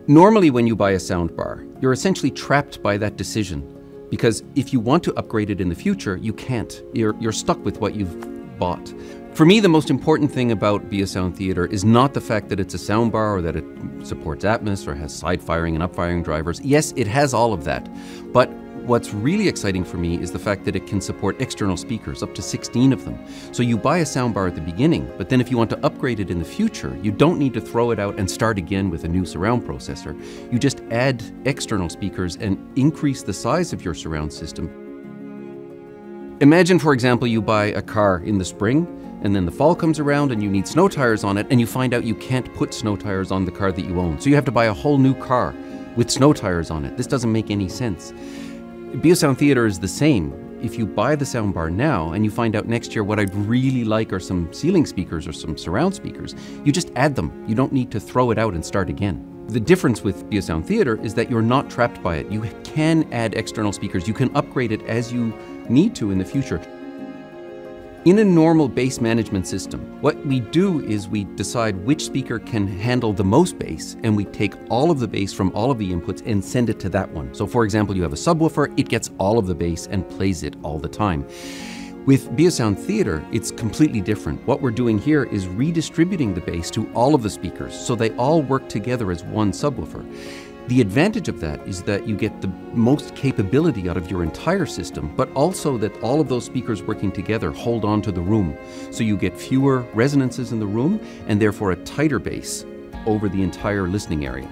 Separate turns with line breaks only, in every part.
Normally when you buy a soundbar, you're essentially trapped by that decision, because if you want to upgrade it in the future, you can't. You're stuck with what you've bought. For me, the most important thing about Beosound Theatre is not the fact that it's a soundbar or that it supports Atmos or has side-firing and up-firing drivers. Yes, it has all of that. But what's really exciting for me is the fact that it can support external speakers, up to 16 of them. So you buy a soundbar at the beginning, but then if you want to upgrade it in the future, you don't need to throw it out and start again with a new surround processor. You just add external speakers and increase the size of your surround system. Imagine, for example, you buy a car in the spring, and then the fall comes around and you need snow tires on it, and you find out you can't put snow tires on the car that you own. So you have to buy a whole new car with snow tires on it. This doesn't make any sense. Beosound Theatre is the same. If you buy the soundbar now and you find out next year what I'd really like are some ceiling speakers or some surround speakers, you just add them. You don't need to throw it out and start again. The difference with Beosound Theatre is that you're not trapped by it. You can add external speakers. You can upgrade it as you need to in the future. In a normal bass management system, what we do is we decide which speaker can handle the most bass, and we take all of the bass from all of the inputs and send it to that one. So for example, you have a subwoofer, it gets all of the bass and plays it all the time. With Beosound Theatre, it's completely different. What we're doing here is redistributing the bass to all of the speakers, so they all work together as one subwoofer. The advantage of that is that you get the most capability out of your entire system, but also that all of those speakers working together hold on to the room. So you get fewer resonances in the room and therefore a tighter bass over the entire listening area.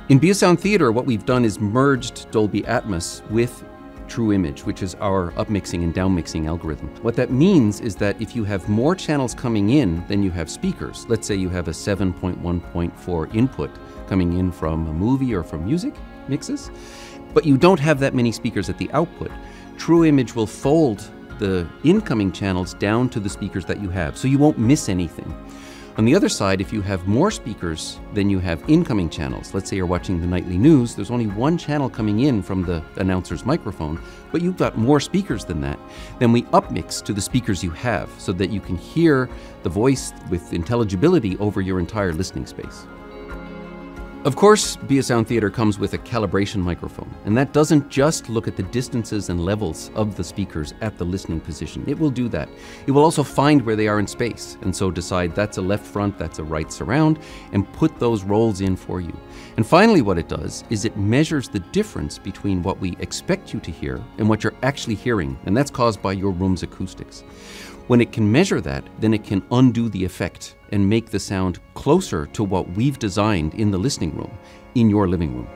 In Beosound Theatre, what we've done is merged Dolby Atmos with True Image, which is our upmixing and downmixing algorithm. What that means is that if you have more channels coming in than you have speakers, let's say you have a 7.1.4 input coming in from a movie or from music mixes, but you don't have that many speakers at the output, True Image will fold the incoming channels down to the speakers that you have, so you won't miss anything. On the other side, if you have more speakers than you have incoming channels, let's say you're watching the nightly news, there's only one channel coming in from the announcer's microphone, but you've got more speakers than that, then we upmix to the speakers you have so that you can hear the voice with intelligibility over your entire listening space. Of course, Beosound Theatre comes with a calibration microphone, and that doesn't just look at the distances and levels of the speakers at the listening position. It will do that. It will also find where they are in space, and so decide that's a left front, that's a right surround, and put those rolls in for you. And finally what it does is it measures the difference between what we expect you to hear and what you're actually hearing, and that's caused by your room's acoustics. When it can measure that, then it can undo the effect and make the sound closer to what we've designed in the listening room, in your living room.